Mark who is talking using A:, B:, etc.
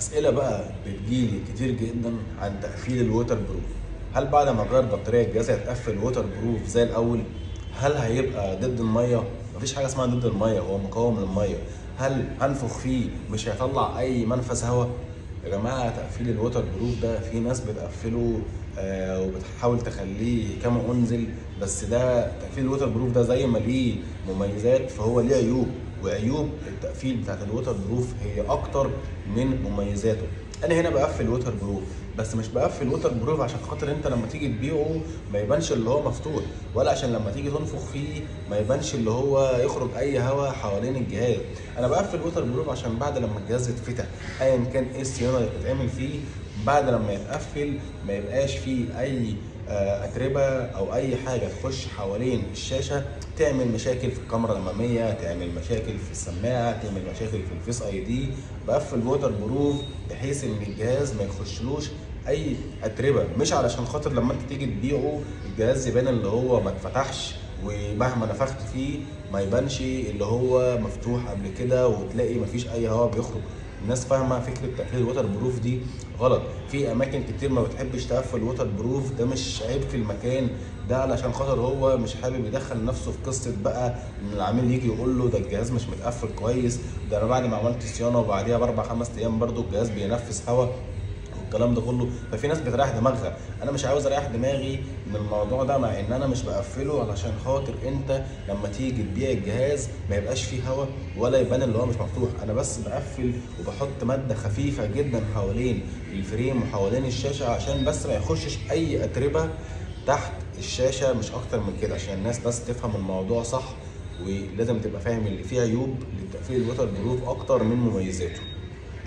A: أسئلة بقى بتجيلي كتير جدا عن تقفيل الووتر بروف. هل بعد ما اغير بطارية الجهاز هيتقفل ووتر بروف زي الأول؟ هل هيبقى ضد المية؟ مفيش حاجة اسمها ضد المية، هو مقاوم للمية. هل هنفخ فيه مش هيطلع أي منفذ هواء؟ يا جماعة تقفيل الووتر بروف ده في ناس بتقفله وبتحاول تخليه كما أنزل. بس ده تقفيل الووتر بروف ده زي ما ليه مميزات فهو ليه عيوب، وعيوب التقفيل بتاعت الووتر بروف هي اكتر من مميزاته. انا هنا بقفل ووتر بروف، بس مش بقفل ووتر بروف عشان خاطر انت لما تيجي تبيعه ما يبانش اللي هو مفتوح، ولا عشان لما تيجي تنفخ فيه ما يبانش اللي هو يخرج اي هواء حوالين الجهاز. انا بقفل ووتر بروف عشان بعد لما الجهاز يتفتح ايا كان ايه الصيانه اللي بتتعمل فيه، بعد لما يتقفل ما يبقاش فيه اي اتربه او اي حاجه تخش حوالين الشاشه تعمل مشاكل في الكاميرا الاماميه، تعمل مشاكل في السماعه، تعمل مشاكل في الفيس اي دي. بقفل ووتر بروف بحيث ان الجهاز ما يخشلوش اي اتربه، مش علشان خاطر لما انت تيجي تبيعه الجهاز يبان اللي هو ما اتفتحش ومهما نفخت فيه ما يبانش اللي هو مفتوح قبل كده وتلاقي مفيش اي هواء بيخرج. الناس فاهمه فكره تقفيل الووتر بروف دي غلط. في اماكن كتير ما بتحبش تقفل الووتر بروف، ده مش عيب في المكان، ده علشان خاطر هو مش حابب يدخل نفسه في قصه بقى ان العميل يجي يقول له ده الجهاز مش متقفل كويس، ده انا بعد ما عملت صيانه وبعديها باربع خمس ايام برده الجهاز بينفس هواء والكلام ده كله. ففي ناس بتريح دماغها، انا مش عاوز اريح دماغي من الموضوع ده، مع ان انا مش بقفله علشان خاطر انت لما تيجي تبيع الجهاز ما يبقاش فيه هواء ولا يبان اللي هو مش مفتوح. انا بس بقفل وبحط ماده خفيفه جدا حوالين الفريم وحوالين الشاشه عشان بس ما يخشش اي اتربه تحت الشاشه، مش اكتر من كده، عشان الناس بس تفهم الموضوع صح. ولازم تبقى فاهم اللي فيه عيوب للتقفيل الووتر بروف اكتر من مميزاته.